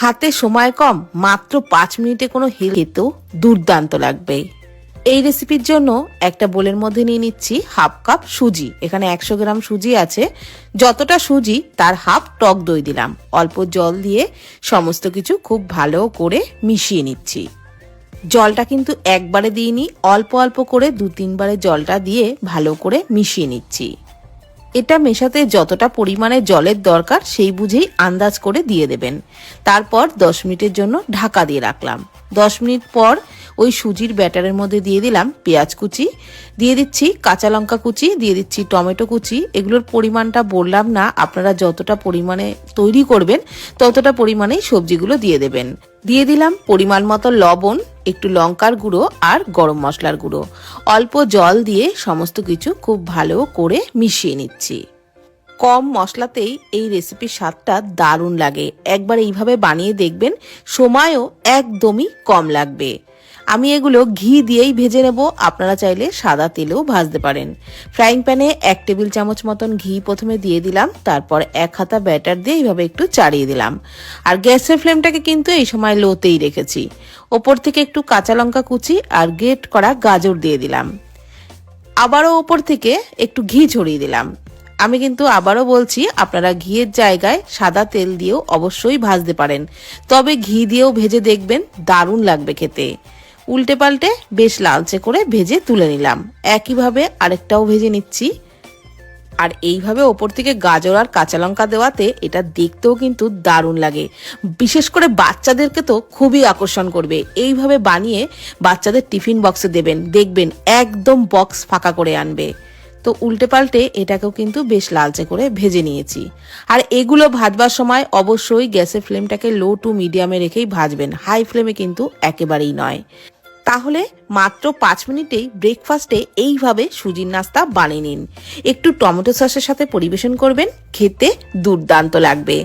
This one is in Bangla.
হাতে সময় কম, মাত্র 5 মিনিটে কোনো খেতেও দুর্দান্ত লাগবে। এই রেসিপির জন্য একটা বোলের মধ্যে নিয়ে নিচ্ছি হাফ কাপ সুজি। এখানে 100 গ্রাম সুজি আছে। যতটা সুজি তার হাফ টক দই দিলাম। অল্প জল দিয়ে সমস্ত কিছু খুব ভালো করে মিশিয়ে নিচ্ছি। জলটা কিন্তু একবারে দিইনি, অল্প অল্প করে 2-3 বারে জলটা দিয়ে ভালো করে মিশিয়ে নিচ্ছি। এটা মেশাতে যতটা পরিমাণে জলের দরকার সেই বুঝেই আন্দাজ করে দিয়ে দেবেন। তারপর 10 মিনিটের জন্য ঢাকা দিয়ে রাখলাম। 10 মিনিট পর ওই সুজির ব্যাটারের মধ্যে দিয়ে দিলাম পেঁয়াজ কুচি, দিয়ে দিচ্ছি কাঁচা লঙ্কা কুচি, দিয়ে দিচ্ছি টমেটো কুচি। এগুলোর পরিমাণটা বললাম না, আপনারা যতটা পরিমাণে তৈরি করবেন ততটা পরিমাণেই সবজিগুলো দিয়ে দেবেন। দিয়ে দিলাম পরিমাণ মতো লবণ, একটু লঙ্কার গুঁড়ো আর গরম মশলার গুঁড়ো। অল্প জল দিয়ে সমস্ত কিছু খুব ভালো করে মিশিয়ে নিচ্ছি। কম মশলাতেই এই রেসিপির স্বাদটা দারুণ লাগে। একবার এইভাবে বানিয়ে দেখবেন, সময়ও একদমই কম লাগবে। আমি এগুলো ঘি দিয়েই ভেজে নেব, আপনারা চাইলে সাদা তেলেও ভাজতে পারেন। ফ্রাইং প্যানে 1 টেবিল চামচ মতন ঘি প্রথমে দিয়ে দিলাম, তারপর 1 হাতা ব্যাটার দিয়ে এইভাবে একটু চাড়িয়ে দিলাম। আর গ্যাসের ফ্লেমটাকে কিন্তু এই সময় লোতেই রেখেছি। ওপর থেকে একটু কাঁচা লঙ্কা কুচি আর গ্রেট করা গাজর দিয়ে দিলাম। আবারও ওপর থেকে একটু ঘি ছড়িয়ে দিলাম। আমি কিন্তু আবারও বলছি, আপনারা ঘিয়ের জায়গায় সাদা তেল দিয়েও অবশ্যই ভাজতে পারেন, তবে ঘি দিয়েও ভেজে দেখবেন, দারুণ লাগবে খেতে। উল্টে পাল্টে বেশ লালচে করে ভেজে তুলে নিলাম। একইভাবে আরেকটাও ভেজে নিচ্ছি। আর এইভাবে ওপর থেকে গাজর আর কাঁচা লঙ্কা দেওয়াতে এটা দেখতেও কিন্তু দারুণ লাগে। বিশেষ করে বাচ্চাদেরকে তো খুবই আকর্ষণ করবে। এইভাবে বানিয়ে বাচ্চাদের টিফিন বক্সে দেবেন, দেখবেন একদম বক্স ফাঁকা করে আনবে। তো উল্টে পাল্টে এটাকেও কিন্তু বেশ লালচে করে ভেজে নিয়েছি। আর এগুলো ভাজবার সময় অবশ্যই গ্যাসের ফ্লেমটাকে লো টু মিডিয়ামে রেখেই ভাজবেন, হাই ফ্লেমে কিন্তু একেবারেই নয়। তাহলে মাত্র 5 মিনিটেই ব্রেকফাস্টে এইভাবে সুজির নাস্তা বানিয়ে নিন। একটু টমেটো সসের সাথে পরিবেশন করবেন, খেতে দুর্দান্ত লাগবে।